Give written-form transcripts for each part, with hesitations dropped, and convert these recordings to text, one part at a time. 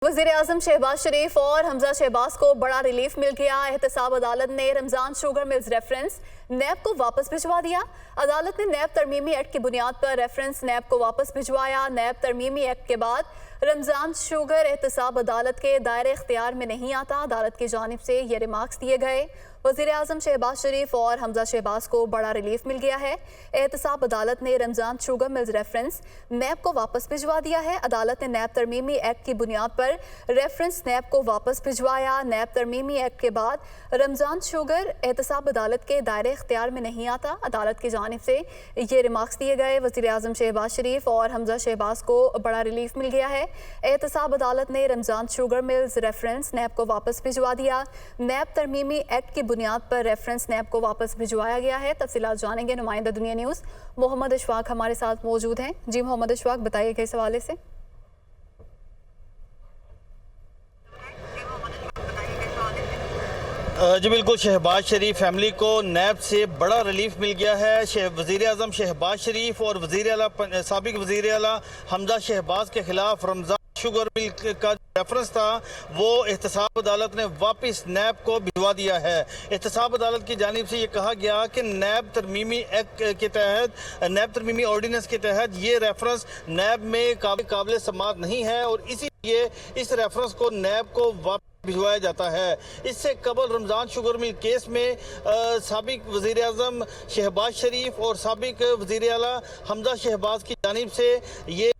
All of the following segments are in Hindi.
वज़ीर-ए-आज़म शहबाज शरीफ और हमजा शहबाज को बड़ा रिलीफ मिल गया। एहतसाब अदालत ने रमजान शुगर मिल्स रेफरेंस नैब को वापस भिजवा दिया। अदालत ने नैब तरमीमी एक्ट की बुनियाद पर रेफरेंस नैब को वापस भिजवाया। नैब तरमीमी एक्ट के बाद रमजान शुगर एहतसाब अदालत के दायरे इख्तियार में नहीं आता। अदालत की जानिब से ये रिमार्क्स दिए गए। वज़ीर-ए-आज़म शहबाज शरीफ और हमजा शहबाज को बड़ा रिलीफ मिल गया है। एहतसाब अदालत ने रमजान शुगर मिल्स रेफरेंस नैब को वापस भिजवा दिया है। अदालत ने नैब तरमीमी एक्ट की बुनियाद पर रेफरेंस नैब को वापस भिजवाया। नैब तरमीमी एक्ट के बाद रमजान शुगर एहतसाब अदालत के दायरे इख्तियार में नहीं आता। अदालत की जानिब से ये रिमार्क्स दिए गए। वज़ीर-ए-आज़म शहबाज शरीफ और हमजा शहबाज को बड़ा रिलीफ मिल गया है। एहतसाब अदालत ने रमजान शुगर मिल्स रेफरेंस नैब को वापस भिजवा दिया। नैब तरमीमी एक्ट की बुनियाद पर रेफरेंस नैब को वापस भिजवाया गया है। तफसीलात जानेंगे नुमाइंदा दुनिया न्यूज़ मोहम्मद अशफाक हमारे साथ मौजूद हैं। जी मोहम्मद अशफाक, बताइएगा इस हवाले से। जी बिल्कुल, शहबाज शरीफ फैमिली को नैब से बड़ा रिलीफ मिल गया है। वज़ीर-ए-आज़म शहबाज शरीफ और साबिक वज़ीर आला हमजा शहबाज के खिलाफ रमजान शुगर मिल का रेफरेंस था वो एहतसाब अदालत ने वापस नैब को भिजवा दिया है। एहतसाब अदालत की जानिब से ये कहा गया कि नैब तरमीमी एक्ट के तहत, नैब तरमीमी ऑर्डिनेंस के तहत ये रेफरेंस नैब में काबिल समात नहीं है और इसीलिए इस रेफरेंस को नैब को वापस भिजवाया जाता है। इससे कबल रमजान शुगर मिल केस में साबिक वज़ीर-ए-आज़म शहबाज शरीफ और साबिक वज़ीर आला हमजा शहबाज की जानिब से ये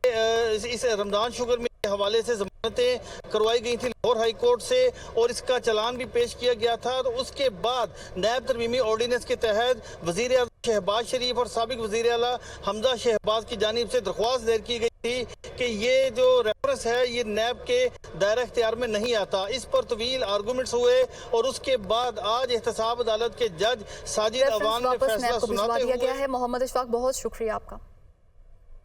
इस रमजान शुगर मिल के हवाले से जमानतें करवाई गई थी लाहौर हाई कोर्ट से और इसका चालान भी पेश किया गया था। तो उसके बाद नैब तरमीमी ऑर्डिनेंस के तहत वज़ीर-ए-आज़म शहबाज शरीफ और साबिक वज़ीर आला हमजा शहबाज की जानिब से दरख्वास्त दायर की गई थी कि ये जो रेफरेंस है ये नैब के दायरा इख्तियार में नहीं आता। इस पर तवील आर्गूमेंट्स हुए और उसके बाद आज एहतसाब अदालत के जज साजिद अवान ने फैसला सुनाते हुए मोहम्मद अशफाक, बहुत शुक्रिया आपका।